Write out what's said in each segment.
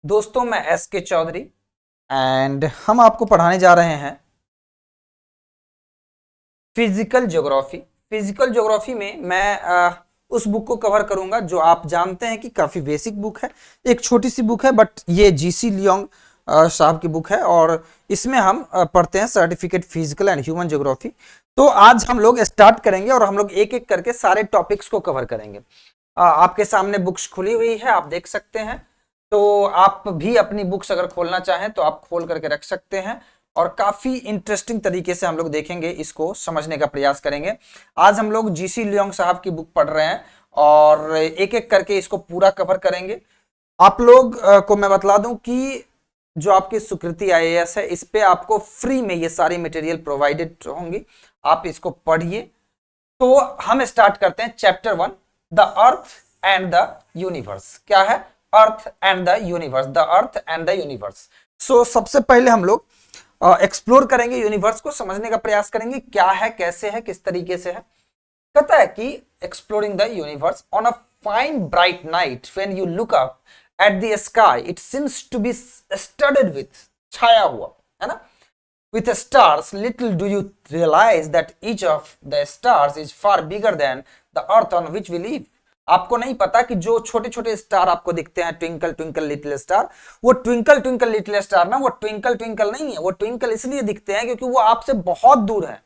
दोस्तों, मैं एस के चौधरी एंड हम आपको पढ़ाने जा रहे हैं फिजिकल ज्योग्राफी। फिजिकल ज्योग्राफी में मैं उस बुक को कवर करूंगा जो आप जानते हैं कि काफी बेसिक बुक है। एक छोटी सी बुक है बट ये जीसी लियोंग साहब की बुक है और इसमें हम पढ़ते हैं certificate physical and human geography. तो आज हम लोग स्टार्ट करेंगे और हम लोग एक एक करके सारे टॉपिक्स को कवर करेंगे। आपके सामने बुक्स खुली हुई है, आप देख सकते हैं। तो आप भी अपनी बुक्स अगर खोलना चाहें तो आप खोल करके रख सकते हैं और काफी इंटरेस्टिंग तरीके से हम लोग देखेंगे, इसको समझने का प्रयास करेंगे। आज हम लोग जीसी लियोंग साहब की बुक पढ़ रहे हैं और एक एक करके इसको पूरा कवर करेंगे। आप लोग को मैं बतला दूं कि जो आपकी सुकृति आईएएस है, इस पे आपको फ्री में ये सारी मटेरियल प्रोवाइडेड होंगी। आप इसको पढ़िए। तो हम स्टार्ट करते हैं chapter 1, the earth and the universe. क्या है? Earth and the universe, the earth and the universe. So सबसे पहले हम लोग एक्सप्लोर करेंगे, यूनिवर्स को समझने का प्रयास करेंगे, क्या है, कैसे है, किस तरीके से है। कहता है कि exploring the universe on a fine bright night when you look up at the sky it seems to be studded with, छाया हुआ है ना, with stars. Little do you realize that each of the stars is far bigger than the earth on which we live. आपको नहीं पता कि जो छोटे छोटे स्टार आपको दिखते हैं, ट्विंकल ट्विंकल लिटिल स्टार, वो ट्विंकल ट्विंकल लिटिल स्टार ना, वो ट्विंकल ट्विंकल नहीं है। वो ट्विंकल इसलिए दिखते हैं क्योंकि वो आपसे बहुत दूर है।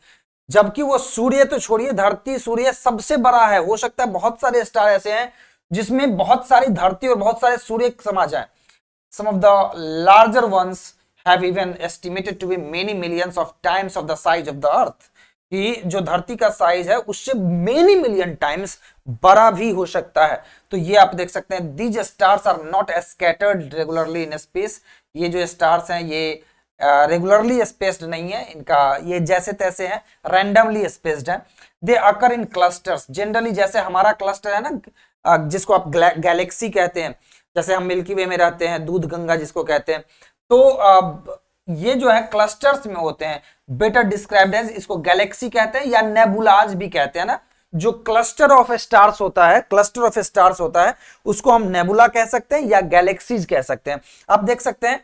जबकि वो सूर्य तो छोड़िए, धरती सूर्य सबसे बड़ा है। हो सकता है बहुत सारे स्टार ऐसे हैं जिसमें बहुत सारी धरती और बहुत सारे सूर्य समा जाए। Some of the larger ones have even estimated to be many millions of times of the size of the earth, कि जो धरती का साइज है उससे मेनी मिलियन टाइम्स बड़ा भी हो सकता है। तो ये आप देख सकते हैं, these stars are not scattered regularly in space. ये जो स्टार्स हैं ये रेगुलरली स्पेस्ड नहीं है, इनका ये जैसे तैसे हैं, रैंडमली स्पेस्ड है। दे अकर इन क्लस्टर्स, जनरली जैसे हमारा क्लस्टर है ना, जिसको आप गैलेक्सी कहते हैं, जैसे हम मिल्की वे में रहते हैं, दूध गंगा जिसको कहते हैं। तो ये जो है क्लस्टर्स में होते हैं, बेटर डिस्क्राइब्ड एज, इसको गैलेक्सी कहते हैं या नेबुलाज भी कहते हैं ना। जो क्लस्टर ऑफ स्टार्स होता है, क्लस्टर ऑफ स्टार्स होता है, उसको हम नेबुला कह सकते हैं या गैलेक्सीज कह सकते हैं। आप देख सकते हैं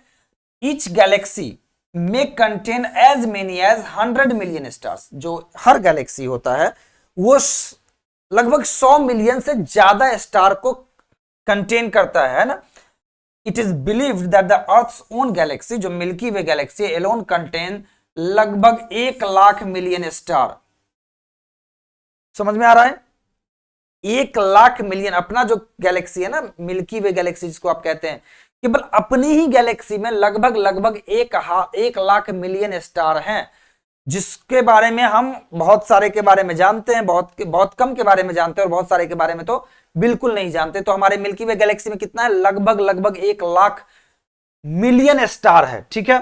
ईच गैलेक्सी में contain as many as 100 million stars. जो हर गैलेक्सी होता है वो लगभग 100 मिलियन से ज्यादा स्टार को कंटेन करता है ना। It is believed that the earth's own galaxy, जो Milky Way galaxy, alone contain लगभग 1 लाख मिलियन स्टार। समझ में आ रहा है? 1 लाख मिलियन। अपना जो गैलेक्सी है ना, मिल्की वे गैलेक्सी जिसको आप कहते हैं, केवल अपनी ही गैलेक्सी में लगभग लगभग 1 लाख मिलियन स्टार हैं, जिसके बारे में हम बहुत सारे के बारे में जानते हैं, बहुत बहुत कम के बारे में जानते हैं और बहुत सारे के बारे में तो बिल्कुल नहीं जानते। तो हमारे मिल्की वे गैलेक्सी में कितना है? लगभग लगभग 1 लाख मिलियन स्टार है। ठीक है।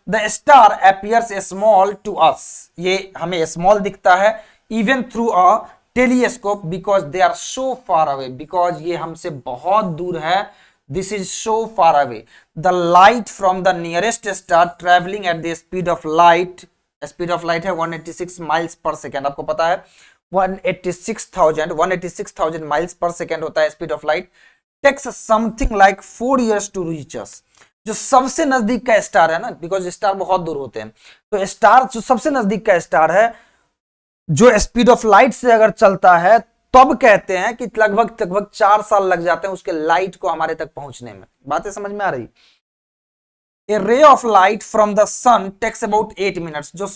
The star appears small to us, ये हमें स्मॉल दिखता है even through a telescope because they are so far away, because ये हमसे बहुत दूर है। This is so far away. The light from the nearest star travelling at the speed of light, speed of light है 186 miles per second. आपको पता है 186,000 miles per second होता है speed of light. Takes something like 4 years to reach us. जो सबसे नजदीक का स्टार है ना, बिकॉज स्टार बहुत दूर होते हैं, तो स्टार जो सबसे नजदीक का स्टार है, जो स्पीड ऑफ लाइट से अगर चलता है, तब कहते हैं कि लगभग लगभग 4 साल लग जाते हैं उसके लाइट को हमारे तक पहुंचने में। बातें समझ में आ रही? A ray of light from the sun takes about 8 minutes. जो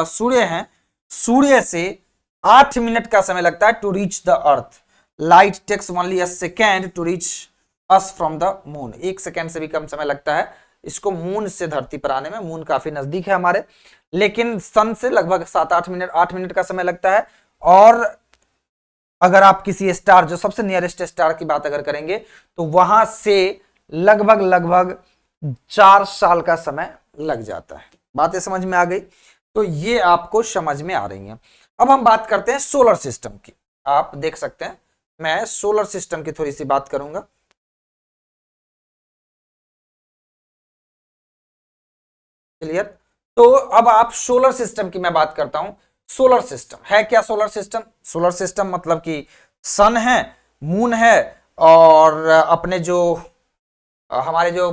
सूर्य है, सूर्य से 8 मिनट का समय लगता है to reach the earth. Light takes only a second to reach us from the moon. 1 second से भी कम समय लगता है इसको मून से धरती पर आने में। मून काफी नजदीक है हमारे, लेकिन सन से लगभग 7-8 मिनट, 8 मिनट का समय लगता है। और अगर आप किसी स्टार, जो सबसे नियरेस्ट स्टार की बात अगर करेंगे, तो वहां से लगभग लगभग 4 साल का समय लग जाता है। बातें समझ में आ गई? तो ये आपको समझ में आ रही हैं। अब हम बात करते हैं सोलर सिस्टम की। आप देख सकते हैं मैं सोलर सिस्टम की थोड़ी सी बात करूंगा। क्लियर? तो अब आप सोलर सिस्टम की मैं बात करता हूं। सोलर सिस्टम है क्या? सोलर सिस्टम, सोलर सिस्टम मतलब कि सन है, मून है और अपने जो हमारे जो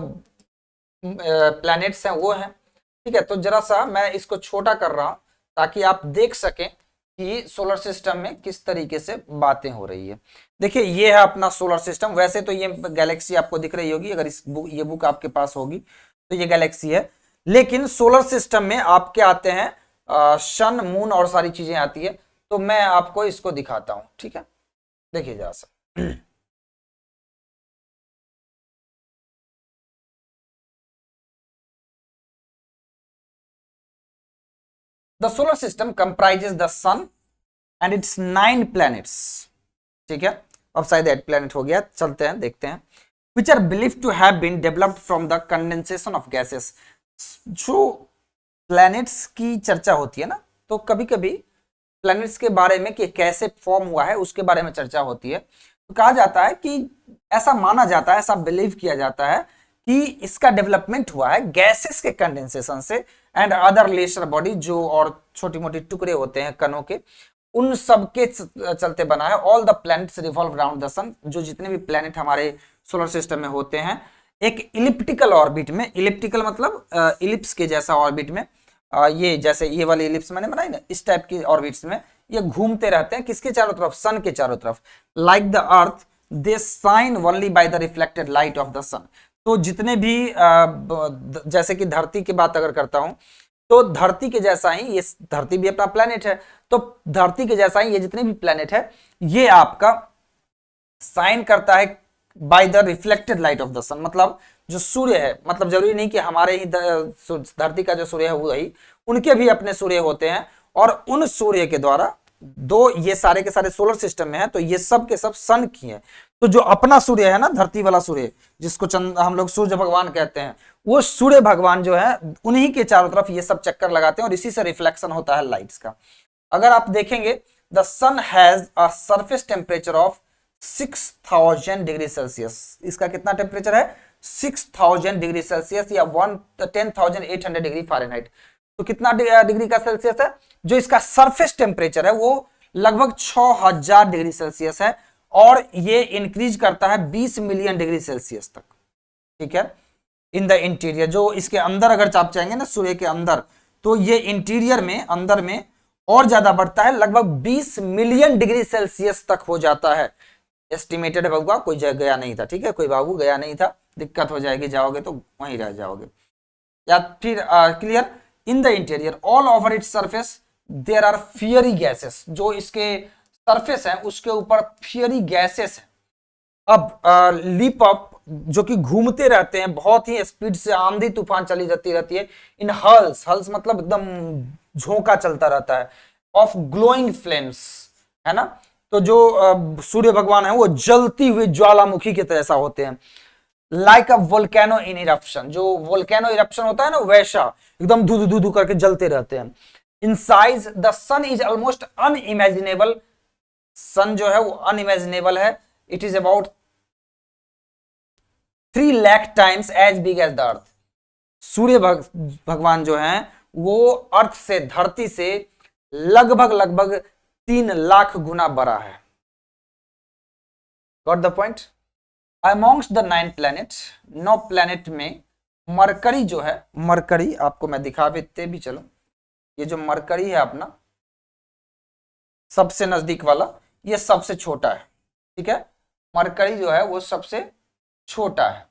प्लैनेट्स हैं वो हैं। ठीक है, तो जरा सा मैं इसको छोटा कर रहा हूं ताकि आप देख सकें कि सोलर सिस्टम में किस तरीके से बातें हो रही है। देखिए ये है अपना सोलर सिस्टम। वैसे तो ये गैलेक्सी आपको दिख रही होगी, अगर ये बुक आपके पास होगी तो ये गैलेक्सी है। लेकिन सोलर सिस्टम में आपके आते हैं सन, मून और सारी चीजें आती है। तो मैं आपको इसको दिखाता हूं, ठीक है, देखिए जरा सा। The solar system comprises the sun and its 9 planets. ठीक है, अब शायद 8 प्लैनेट हो गया, चलते हैं देखते हैं। Which are believe to have been developed from the condensation of gases. जो प्लैनेट्स की चर्चा होती है ना, तो कभी कभी प्लैनेट्स के बारे में कि कैसे फॉर्म हुआ है उसके बारे में चर्चा होती है। तो कहा जाता है कि ऐसा माना जाता है, ऐसा बिलीव किया जाता है कि इसका डेवलपमेंट हुआ है गैसेस के कंडेंसेशन से एंड अदर लेसर बॉडी, जो और छोटी मोटी टुकड़े होते हैं कणों के, उन सब के चलते बना है। All the planets revolve around the sun. जो जितने भी प्लैनेट हमारे सोलर सिस्टम में होते हैं एक इलिप्टिकल ऑर्बिट में, इलिप्टिकल मतलब इलिप्स के जैसा ऑर्बिट में, ये जैसे ये वाली इलिप्स मैंने बनाई ना, इस टाइप की ऑर्बिट्स में ये घूमते रहते हैं। किसके चारों तरफ? सन के चारों तरफ। Like the earth they shine only by the reflected light of the sun. तो जितने भी जैसे कि धरती की बात अगर करता हूं तो धरती के जैसा ही ये, धरती भी अपना प्लेनेट है, तो धरती के जैसा ही ये जितने भी प्लेनेट है ये आपका साइन करता है by the reflected light of the sun. मतलब जो सूर्य है, मतलब जरूरी नहीं कि हमारे ही धरती का जो सूर्य है वही, उनके भी अपने सूर्य होते हैं और उन सूर्य के द्वारा दो, ये सारे के सारे सोलर सिस्टम में है तो ये सब के सब सन की है। तो जो अपना सूर्य है ना, धरती वाला सूर्य जिसको हम लोग सूर्य भगवान कहते हैं, वो सूर्य भगवान जो है उन्हीं के चारों तरफ ये सब चक्कर लगाते हैं और इसी से रिफ्लेक्शन होता है लाइट्स का। अगर आप देखेंगे the sun has a surface temperature of 6000 degree Celsius. इसका कितना टेम्परेचर है? 6000 डिग्री सेल्सियस या 10,800 डिग्री फ़ारेनहाइट। तो कितना डिग्री का सेल्सियस है? जो इसका सरफेस टेम्परेचर है वो लगभग 6000 डिग्री सेल्सियस है और ये इंक्रीज करता है 20 मिलियन डिग्री सेल्सियस तक। ठीक है, इन द इंटीरियर, जो इसके अंदर अगर आप चाहेंगे ना सूर्य के अंदर, तो ये इंटीरियर में अंदर में और ज्यादा बढ़ता है, लगभग 20 मिलियन डिग्री सेल्सियस तक हो जाता है। एस्टिमेटेड बाबू, कोई गया नहीं था, ठीक है, कोई बाबू गया नहीं था, दिक्कत हो जाएगी, जाओगे तो वहीं रह जाओगे। या फिर clear, in the interior all over its surface there are fiery gases. जो इसके सरफेस है उसके ऊपर फियरी गैसेस है। अब लीप अप, जो कि घूमते रहते हैं बहुत ही स्पीड से, आंधी तूफान चली जाती रहती है। इन हल्स, हल्स मतलब एकदम झोंका चलता रहता है, ऑफ ग्लोइंग फ्लेम्स, है ना। तो जो सूर्य भगवान है वो जलती हुई ज्वालामुखी के जैसा होते हैं। लाइक अ वोल्केनो इन इरप्शन, जो वोल्केनो इरप्शन होता है ना वैसा एकदम धू धू धू करके जलते रहते हैं। In size the sun is almost unimaginable. Sun जो है वो अनइमेजिनेबल है। It is about 3 lakh times as big as the earth. सूर्य भगवान जो है वो अर्थ से, धरती से लगभग लगभग 3 लाख गुना बड़ा है। Got the point? Amongst the 9 planet, 9 planet में मरकरी जो है, मरकरी आपको मैं दिखा देते भी चलो। ये जो मरकरी है अपना सबसे नजदीक वाला, ये सबसे छोटा है। ठीक है, मरकरी जो है वो सबसे छोटा है।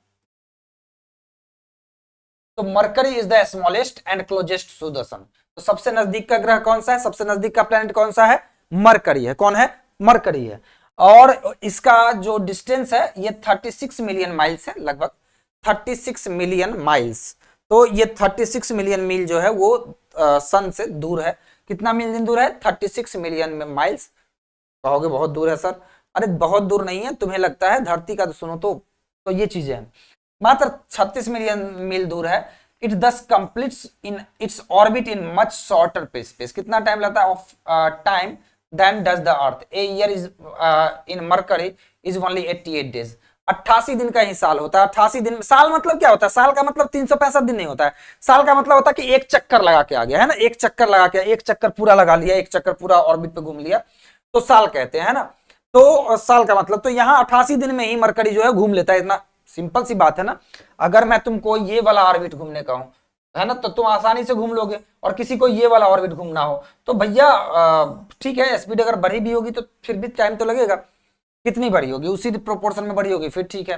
तो Mercury is the smallest and closest to the sun. तो सबसे नजदीक का ग्रह कौन सा है? सबसे नजदीक का प्लैनेट कौन सा है? मरकरी है। कौन है? मरकरी है। और इसका जो डिस्टेंस है ये 36 मिलियन माइल्स है, लगभग 36 मिलियन माइल्स। तो ये 36 मिलियन मील जो है वो सन से दूर है। कितना मिलियन दूर है? 36 मिलियन माइल्स। कहोगे बहुत दूर है सर। अरे बहुत दूर नहीं है, तुम्हें लगता है धरती का तो सुनो तो ये चीजें हैं, मात्र 36 मिलियन मील दूर है। It thus completes in its orbit in much shorter space. कितना टाइम लगता है of time than does the earth. A year is in Mercury is only 88 days. 88 दिन का ही साल होता है। 88 दिन, साल मतलब क्या होता है? साल का मतलब 365 दिन नहीं होता है। साल का मतलब होता है कि एक चक्कर लगा के आ गया, है ना, एक चक्कर लगा के, एक चक्कर पूरा लगा लिया, एक चक्कर पूरा ऑर्बिट पे घूम लिया, तो साल कहते हैं, है ना। तो साल का मतलब, तो यहाँ 88 दिन में ही मरकरी जो है घूम लेता है इतना सिंपल सी बात है ना, अगर मैं तुमको ये वाला ऑर्बिट घूमने का हूं, है ना, तो तुम आसानी से घूम लोगे, और किसी को ये वाला ऑर्बिट घूमना हो तो भैया ठीक है, स्पीड अगर बढ़ी भी होगी तो फिर भी टाइम तो लगेगा। कितनी बड़ी होगी, उसी प्रोपोर्शन में बड़ी होगी, फिर ठीक है।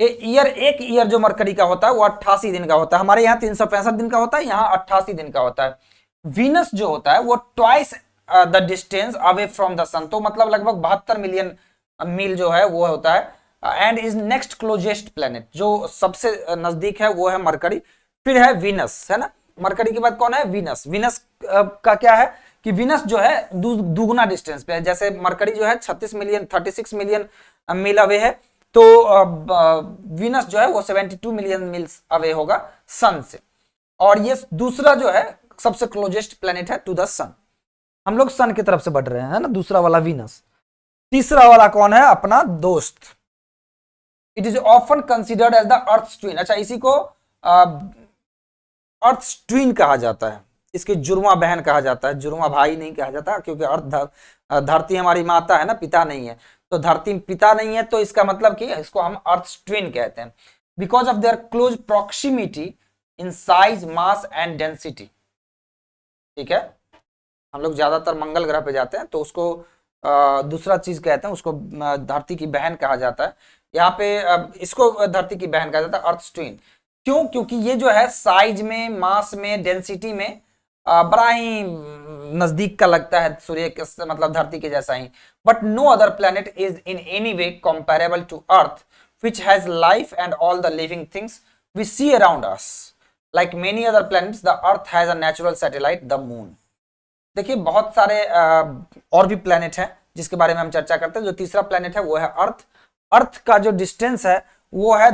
एक ईयर जो मरकरी का होता है वो 88 दिन का होता है, हमारे यहाँ 365 दिन का होता है, यहाँ 88 दिन का होता है। वीनस जो होता है वो twice the distance away from the sun, तो मतलब लगभग 72 मिलियन मील जो है वो होता है। And is next closest planet, जो सबसे नजदीक है वो है मरकरी, फिर है वीनस, है ना। मरकरी के बाद कौन है, वीनस। वीनस का क्या है कि वीनस जो है दुगुना डिस्टेंस पे है, जैसे मरकरी जो है 36 मिलियन मील अवे है, तो वीनस जो है वो 72 मिलियन मील्स अवे होगा सन से। और ये दूसरा जो है सबसे क्लोजेस्ट प्लेनेट है टू द सन, हम लोग सन की तरफ से बढ़ रहे हैं, है ना, दूसरा वाला वीनस। तीसरा वाला कौन है, अपना दोस्त। It is often considered as the Earth twin, अच्छा इसी को अर्थ ट्विन कहा जाता है, इसके जुड़वा बहन कहा जाता है, जुड़वा भाई नहीं कहा जाता, क्योंकि अर्थ धरती हमारी माता है ना, पिता नहीं है, तो धरती पिता नहीं है, तो इसका मतलब कि इसको हम अर्थ ट्विन कहते हैं, because of their close proximity in size, mass and density. ठीक है, हम लोग ज्यादातर मंगल ग्रह पे जाते हैं तो उसको दूसरा चीज कहते हैं, उसको धरती की बहन कहा जाता है। यहाँ पे इसको धरती की बहन कहा जाता है, अर्थ ट्विन। क्यों, क्योंकि ये जो है साइज में, मास में, डेंसिटी में बड़ा ही नजदीक का लगता है सूर्य के, मतलब धरती के जैसा ही। But no other planet is in any way comparable to earth, which has life and all the living things we see around us. Like many other planets, the Earth has a natural satellite, the Moon. देखिए बहुत सारे और भी planet हैं जिसके बारे में हम चर्चा करते हैं। जो तीसरा प्लेनेट है वो है अर्थ। अर्थ का जो डिस्टेंस है वो है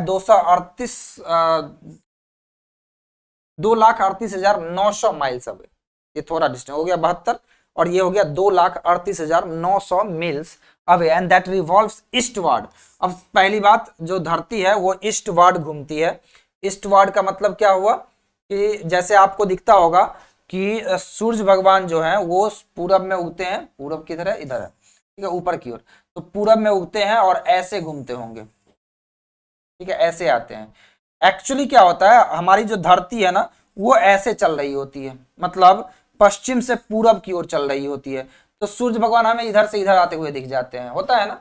2,38,900 माइल्स अवे। ये थोड़ा डिस्टेंस हो गया 72, और ये हो गया 2,38,900 meals away, and that revolves eastward. अब पहली बात, जो धरती है वो ईस्टवर्ड घूमती है। ईस्टवर्ड का मतलब क्या हुआ कि जैसे आपको दिखता होगा कि सूर्य भगवान जो है वो पूरब में उगते हैं, पूरब की तरह इधर है, ठीक है, ऊपर की ओर, तो पूरब में उगते हैं और ऐसे घूमते होंगे, ठीक है, ऐसे आते हैं। एक्चुअली क्या होता है, हमारी जो धरती है ना वो ऐसे चल रही होती है, मतलब पश्चिम से पूरब की ओर चल रही होती है, तो सूर्य भगवान हमें इधर से इधर आते हुए दिख जाते हैं, होता है ना।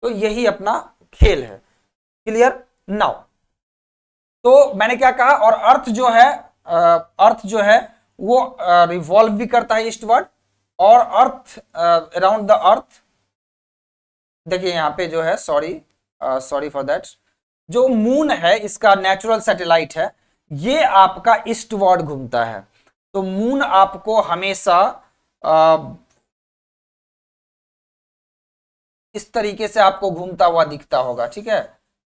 तो यही अपना खेल है। Clear now. तो मैंने क्या कहा, और अर्थ जो है वो रिवॉल्व भी करता है ईस्टवर्ड, और अर्थ अराउंड द अर्थ, देखिए यहाँ पे जो है, सॉरी फॉर दैट, जो मून है इसका नेचुरल सैटेलाइट है, ये आपका ईस्टवर्ड घूमता है। तो मून आपको हमेशा इस तरीके से आपको घूमता हुआ दिखता होगा, ठीक है।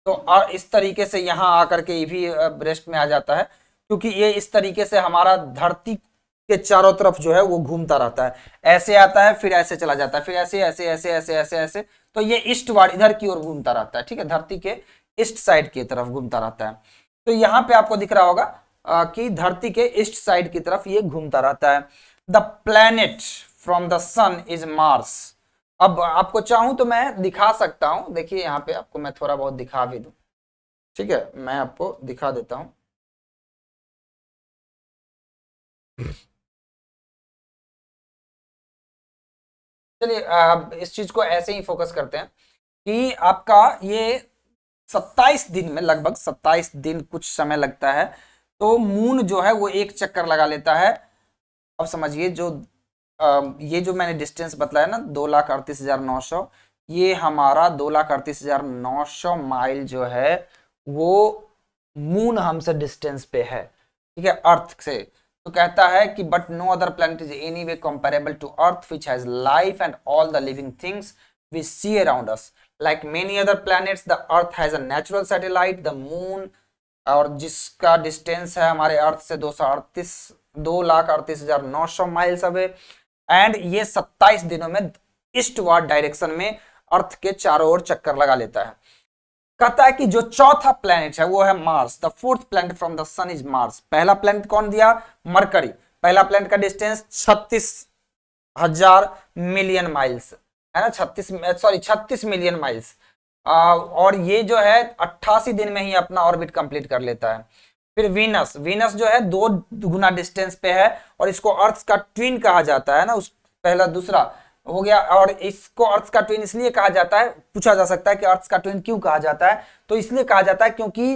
तो इस तरीके से यहां आकर के ये भी ब्रेस्ट में आ जाता है, क्योंकि ये इस तरीके से हमारा धरती के चारों तरफ जो है वो घूमता रहता है, ऐसे आता है फिर ऐसे चला जाता है, फिर ऐसे ऐसे ऐसे ऐसे ऐसे ऐसे, तो ये ईस्टवर्ड इधर की ओर घूमता रहता है, ठीक है, धरती के ईस्ट साइड की तरफ घूमता रहता है। तो यहाँ पे आपको दिख रहा होगा कि धरती के ईस्ट साइड की तरफ ये घूमता रहता है। The planet from the sun is Mars. अब आपको चाहूं तो मैं दिखा सकता हूं, देखिए यहाँ पे आपको मैं थोड़ा बहुत दिखा भी दूं, ठीक है, मैं आपको दिखा देता हूं। चलिए इस चीज को ऐसे ही फोकस करते हैं कि आपका ये 27 दिन में, लगभग 27 दिन कुछ समय लगता है, तो मून जो है वो एक चक्कर लगा लेता है। अब समझिए ये जो मैंने डिस्टेंस बतलाया ना 2,38,900, ये हमारा 2,38,900 माइल जो है वो मून हमसे डिस्टेंस पे है, ठीक है, अर्थ से। तो कहता है कि but no other planet is any way comparable to Earth which has life and all the living things we see around us. Like many other planets the Earth has a natural satellite the moon, और जिसका distance है हमारे अर्थ से 2,38,900 miles away, and ये 27 दिनों में eastward direction में अर्थ के चारों ओर चक्कर लगा लेता है। कहता है कि जो चौथा प्लैनेट है वो है Mars. The fourth planet from the sun is Mars. पहला प्लैनेट कौन दिया, मरकरी। पहला प्लैनेट का डिस्टेंस 36,000 मिलियन माइल्स है ना, 36 मिलियन माइल्स। और ये जो है 88 दिन में ही अपना ऑर्बिट कंप्लीट कर लेता है। फिर वीनस, वीनस जो है 2 गुना डिस्टेंस पे है और इसको अर्थ का ट्विन कहा जाता है ना, उस पहला दूसरा हो गया। और इसको अर्थ का ट्विन इसलिए कहा जाता है, पूछा जा सकता है कि अर्थ का ट्विन क्यों कहा जाता है, तो इसलिए कहा जाता है क्योंकि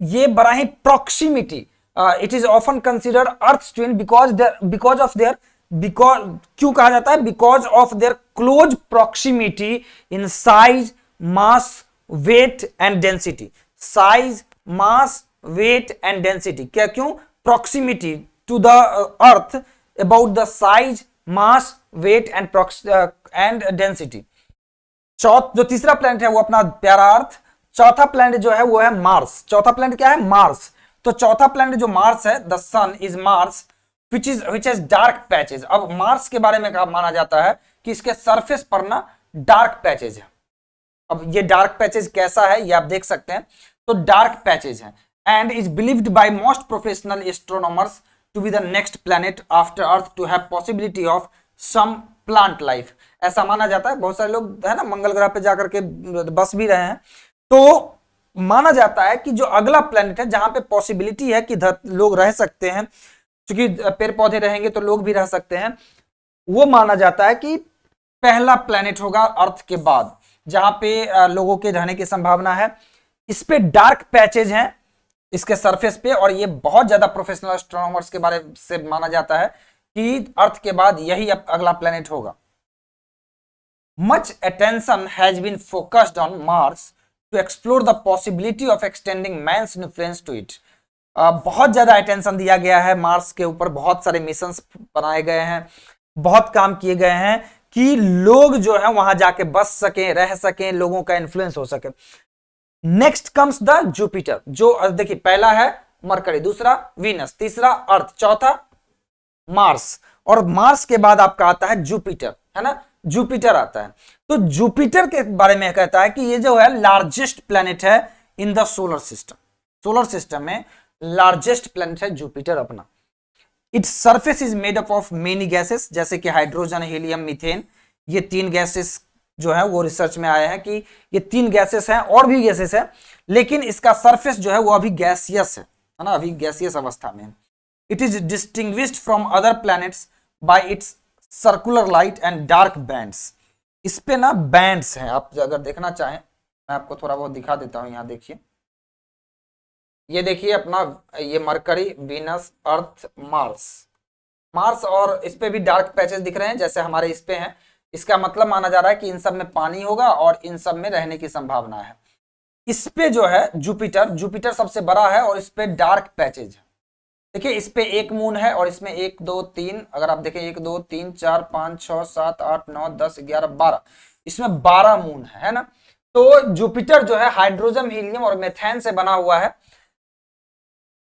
ये बड़ा ही proximity, it is often considered earth twin because of their, because क्यों कहा जाता है, because of their close proximity in size, mass, weight and density. Size, mass, weight and density, क्या क्यों, proximity to the earth about the size, mass, weight and density. जो तीसरा planet है वो अपना प्यारा अर्थ। चौथा प्लैनेट जो है वो है मार्स। चौथा प्लैनेट क्या है, मार्स। तो चौथा प्लैनेट जो मार्स है, the sun is Mars which is dark patches. अब मार्स के बारे में माना जाता है कि इसके सरफेस पर ना डार्क पैचेज है। अब ये डार्क पैचेज कैसा है ये आप देख सकते हैं, तो डार्क पैचेज है and is believed by most professional astronomers to be the next planet after Earth to have possibility of some plant life. ऐसा माना जाता है, बहुत सारे लोग है ना मंगल ग्रह पे जाकर के बस भी रहे हैं, तो माना जाता है कि जो अगला प्लैनेट है जहां पे पॉसिबिलिटी है कि लोग रह सकते हैं, क्योंकि पेड़ पौधे रहेंगे तो लोग भी रह सकते हैं, वो माना जाता है कि पहला प्लैनेट होगा अर्थ के बाद जहां पे लोगों के रहने की संभावना है। इस पे डार्क पैचेज हैं इसके सरफेस पे, और ये बहुत ज्यादा प्रोफेशनल एस्ट्रोनॉमर्स के बारे से माना जाता है कि अर्थ के बाद यही अगला प्लैनेट होगा। Much attention has been focused on Mars to explore the possibility of extending man's influence to it. बहुत ज्यादा अटेंशन दिया गया है मार्स के ऊपर, बहुत सारे मिशंस बनाए गए हैं, बहुत काम किए गए हैं कि लोग जो है वहां जाके बस सकें, रह सकें, लोगों का इन्फ्लुएंस हो सके। नेक्स्ट कम्स द जुपिटर, जो देखिए पहला है मरकरी, दूसरा वीनस, तीसरा अर्थ, चौथा मार्स, और मार्स के बाद आपका आता है जुपिटर, है ना, जुपिटर आता है। तो जुपिटर के बारे में कहता है कि ये जो है लार्जेस्ट प्लैनेट है in the solar system. Solar system में लार्जेस्ट प्लैनेट है जुपिटर अपना। Its surface is made up of many gases, जैसे कि हाइड्रोजन, हीलियम, मीथेन, ये 3 गैसेस जो है वो रिसर्च में आया है कि ये 3 गैसेस हैं, और भी गैसेस हैं, लेकिन इसका सरफेस जो है वो अभी गैसियस है ना, अभी गैसियस अवस्था में। It is distinguished from other planets bye it's circular light and dark bands. इस पे ना बैंड्स हैं, आप अगर देखना चाहें मैं आपको थोड़ा बहुत दिखा देता हूं। यहाँ देखिए, ये देखिए अपना ये मरकरी, वीनस, अर्थ, मार्स, मार्स, और इस पे भी डार्क पैचेस दिख रहे हैं जैसे हमारे इस पे हैं। इसका मतलब माना जा रहा है कि इन सब में पानी होगा और इन सब में रहने की संभावना है। इस पे जो है जुपिटर, जुपिटर सबसे बड़ा है और इस पे डार्क पैचेज है। देखिए इस पे एक मून है और इसमें 1 2 3, अगर आप देखें 1 2 3 4 5 6 7 8 9 10 11 12, इसमें 12 मून है ना। तो जुपिटर जो है हाइड्रोजन, हीलियम और मेथेन से बना हुआ है।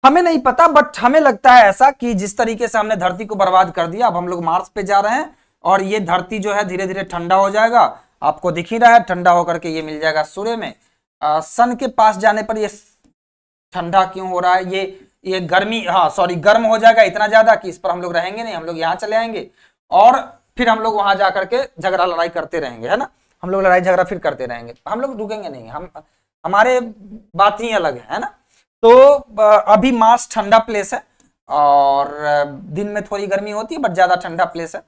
हमें नहीं पता, बट हमें लगता है ऐसा कि जिस तरीके से हमने धरती को बर्बाद कर दिया, अब हम लोग मार्स पे जा रहे हैं और ये धरती जो है धीरे धीरे ठंडा हो जाएगा। आपको दिख ही रहा है ठंडा होकर के ये मिल जाएगा सूर्य में। सन के पास जाने पर ये ठंडा क्यों हो रहा है, ये गर्मी, हाँ सॉरी, गर्म हो जाएगा इतना ज्यादा कि इस पर हम लोग रहेंगे नहीं, हम लोग यहाँ चले आएंगे और फिर हम लोग वहां जाकर के झगड़ा लड़ाई करते रहेंगे, है ना। हम लोग लड़ाई झगड़ा फिर करते रहेंगे, हम लोग रुकेंगे नहीं, हमारे बात ही अलग है ना। तो अभी मार्स ठंडा प्लेस है और दिन में थोड़ी गर्मी होती है बट ज्यादा ठंडा प्लेस है।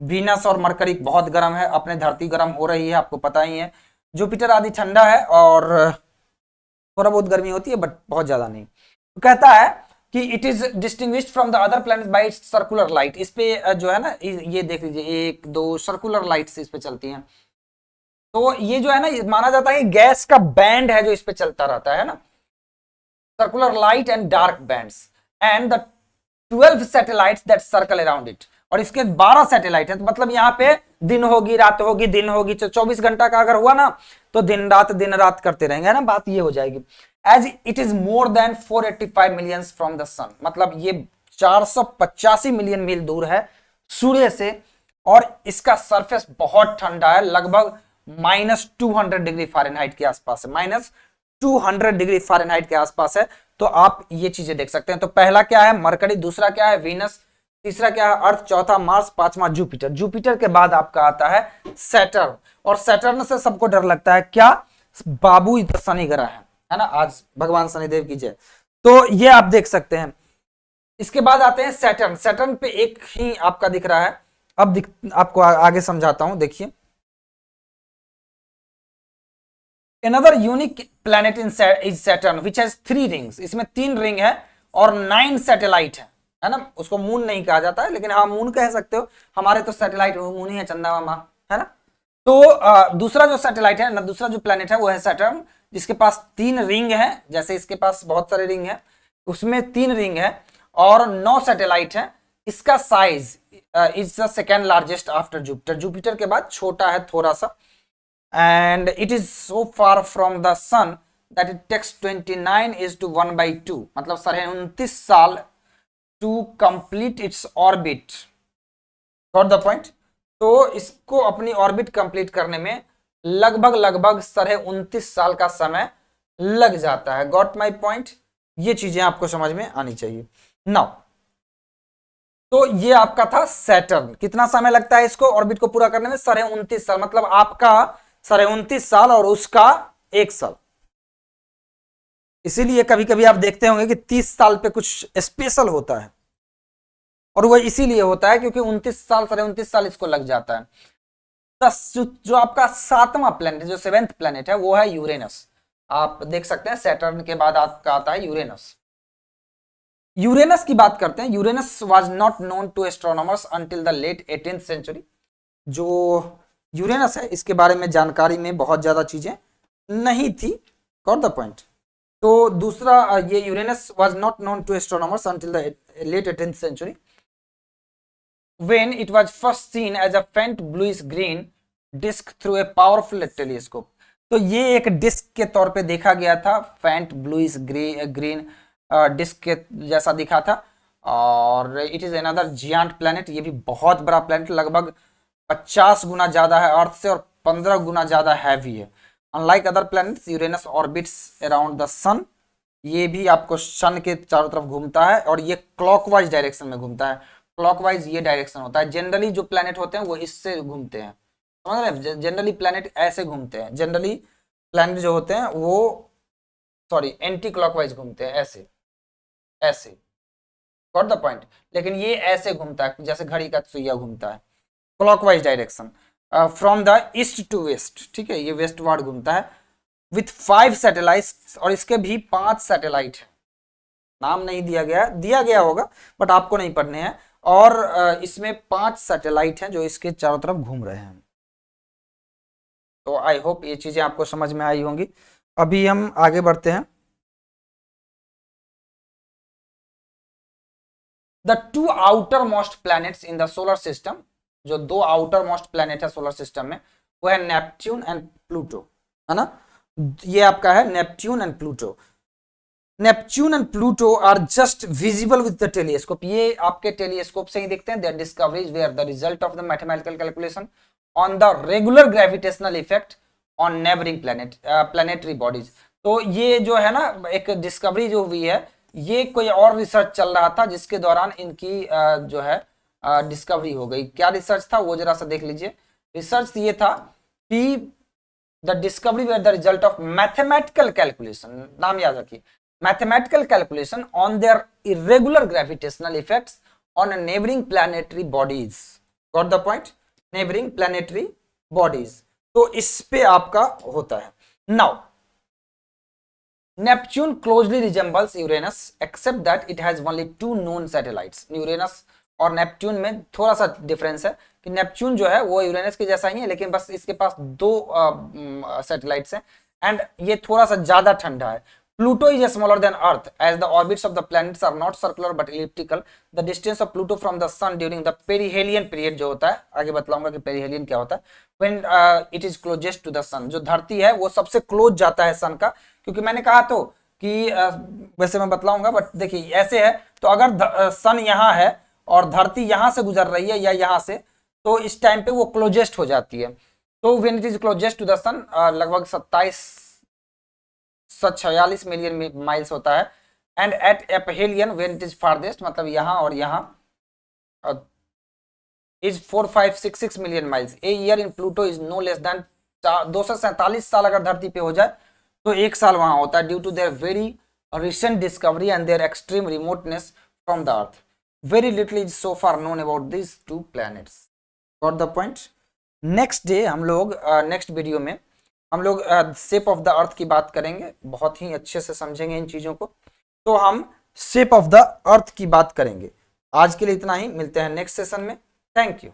वीनस और मरकरी बहुत गर्म है, अपने धरती गर्म हो रही है, आपको पता ही है। जुपिटर आदि ठंडा है और थोड़ा बहुत गर्मी होती है बट बहुत ज्यादा नहीं। तो कहता है कि it is distinguished from the other planet bye it's circular light. इस पे जो है ना, ये देख लीजिए 1 2 सर्कुलर लाइट्स इस पे चलती हैं। तो ये जो है ना, माना जाता है कि गैस का बैंड है जो इस पे चलता रहता है ना, circular light and dark bands, and the 12 satellites that circle around it. और इसके 12 सैटेलाइट है, तो मतलब यहाँ पे दिन होगी रात होगी दिन होगी, 24 घंटा का अगर हुआ ना तो दिन रात करते रहेंगे, है ना, बात ये हो जाएगी। As it is more than 485 million from the sun, मतलब ये 485 मिलियन मील दूर है सूर्य से, और इसका सरफेस बहुत ठंडा है, लगभग -200 डिग्री फ़ारेनहाइट के आसपास है, -200 डिग्री फ़ारेनहाइट के आसपास है। तो आप ये चीजें देख सकते हैं। तो पहला क्या है मरकरी, दूसरा क्या है वीनस, तीसरा क्या है, अर्थ, चौथा मार्स, पांचवा जुपिटर। जुपिटर के बाद आपका आता है सैटर्न, और सैटर्न से सबको डर लगता है, क्या, बाबू इधर शनि ग्रह है ना, आज भगवान शनिदेव की जय। तो ये आप देख सकते हैं। इसके बाद आते हैं सैटर्न। सैटर्न पे एक ही आपका दिख रहा है, अब आपको आगे समझाता हूं, देखिए। Another unique planet is Saturn, which has 3 rings. इसमें 3 रिंग है और 9 सैटेलाइट है ना। उसको मून नहीं कहा जाता है, लेकिन हाँ मून कह सकते हो, हमारे तो सैटेलाइट मून ही है, चंदा मामा, है ना। तो दूसरा जो सैटेलाइट है ना, दूसरा जो प्लेनेट है वो है सैटर्न, जिसके पास 3 रिंग है। जैसे इसके पास बहुत सारे रिंग है, उसमें 3 रिंग है और 9 सैटेलाइट है। इसका size is the second largest after Jupiter. Jupiter के बाद छोटा है थोड़ा सा, and it is so far from the sun that it takes 29:1/2, मतलब 29 साल to complete its orbit. Got the point? तो इसको अपनी ऑर्बिट कंप्लीट करने में लगभग 29 साल का समय लग जाता है। Got my point? ये चीजें आपको समझ में आनी चाहिए। नाउ तो ये आपका था सैटर्न। कितना समय लगता है इसको ऑर्बिट को पूरा करने में? 29.5 साल, मतलब आपका 29.5 साल और उसका 1 साल। इसीलिए कभी कभी आप देखते होंगे कि 30 साल पे कुछ स्पेशल होता है, और वह इसीलिए होता है क्योंकि 29 साल 29.5 साल इसको लग जाता है। जो आपका 7वां प्लेनेट, जो 7th प्लेनेट है, वो है यूरेनस। आप देख सकते हैं सैटर्न के बाद आपका आता है यूरेनस। यूरेनस की बात करते हैं। Uranus was not known to astronomers until the late 18th century. जो यूरेनस है इसके बारे में जानकारी में बहुत ज्यादा चीजें नहीं थी। Got the point? तो दूसरा, ये Uranus was not known to astronomers until the late 18th century when it was first seen as a faint bluish green disk through a powerful telescope। तो ये एक डिस्क के तौर पे देखा गया था, फेंट ब्लूइश ग्रीन डिस्क के जैसा दिखा था। और it is another giant planet, ये भी बहुत बड़ा प्लैनेट, लगभग 50 गुना ज्यादा है अर्थ से और 15 गुना ज्यादा हैवी है। Unlike other planets, Uranus orbits around the sun. ये भी आपको सन के चारों तरफ घूमता है और ये क्लॉकवाइज डायरेक्शन में घूमता है। क्लॉकवाइज ये डायरेक्शन होता है। जनरली जो प्लैनेट होते हैं वो इससे घूमते हैं, समझ रहे हैं? जनरली प्लैनेट ऐसे घूमते हैं। जनरली प्लैनेट जो होते हैं वो एंटी क्लॉकवाइज घूमते हैं, ऐसे ऐसे। Got the point? लेकिन ये ऐसे घूमता है जैसे घड़ी का सुइया घूमता है, clockwise direction from the east to west. ठीक है, ये वेस्टवर्ड घूमता है विथ 5 सैटेलाइट्स, और इसके भी 5 सैटेलाइट है। नाम नहीं दिया गया होगा बट आपको नहीं पढ़ने हैं। और इसमें 5 सैटेलाइट हैं जो इसके चारों तरफ घूम रहे हैं। तो आई होप ये चीजें आपको समझ में आई होंगी। अभी हम आगे बढ़ते हैं। The 2 outer most planets in the solar system, जो 2 आउटर मोस्ट प्लैनेट है सोलर सिस्टम में, वो है नेपट्यून एंड प्लूटो, है ना। ये आपका है Neptune and Pluto. Neptune and Pluto are just visible with the telescope. ये आपके टेलीस्कोप से ही दिखते हैं। Their discoveries were the result of the mathematical calculation on the regular gravitational effect on neighbouring planetary bodies. तो ये जो है ना, एक डिस्कवरी जो हुई है, ये कोई और रिसर्च चल रहा था जिसके दौरान इनकी जो है डिस्कवरी हो गई। क्या रिसर्च था वो जरा सा देख लीजिए। रिसर्च ये था कि the discovery were the result of mathematical calculation, नाम याद रखिए, mathematical calculation on their irregular gravitational effects on neighboring planetary bodies। Got the point? Neighboring planetary bodies। तो इस पे आपका होता है। Now, Neptune closely resembles Uranus except that it has only 2 known satellites। Uranus और नेपच्यून में थोड़ा सा डिफरेंस है कि नेपच्यून जो है वो यूरेनस के जैसा ही है, लेकिन बस इसके पास 2 सैटेलाइट्स हैं एंड ये थोड़ा सा ज्यादा ठंडा है। Pluto is smaller than Earth as the orbits of the planets are not circular but elliptical। The distance of Pluto from the Sun during the perihelion period जो होता है, आगे बतलाऊंगा कि perihelion क्या होता है, when it is closest to the Sun। जो धरती है वो सबसे क्लोज जाता है सन का, क्योंकि मैंने कहा तो कि वैसे मैं बतलाऊंगा बट देखिए ऐसे है। तो अगर सन यहाँ है और धरती यहाँ से गुजर रही है या यहाँ से, तो इस टाइम पे वो क्लोजेस्ट हो जाती है। तो when it is closest to the Sun लगभग 2746 मिलियन माइल्स होता है। And at aphelion when it is farthest, मतलब यहाँ और यहाँ, is 4566 million miles. A year in Pluto is no less than 247 साल अगर धरती पे हो जाए तो एक साल वहां होता है, due to their very recent discovery and their extreme remoteness from the Earth. Very little is so far known about this two planets. Got the point. Next day हम लोग नेक्स्ट वीडियो में हम लोग शेप ऑफ द अर्थ की बात करेंगे, बहुत ही अच्छे से समझेंगे इन चीजों को। तो हम शेप ऑफ द अर्थ की बात करेंगे। आज के लिए इतना ही, मिलते हैं नेक्स्ट सेशन में। Thank you.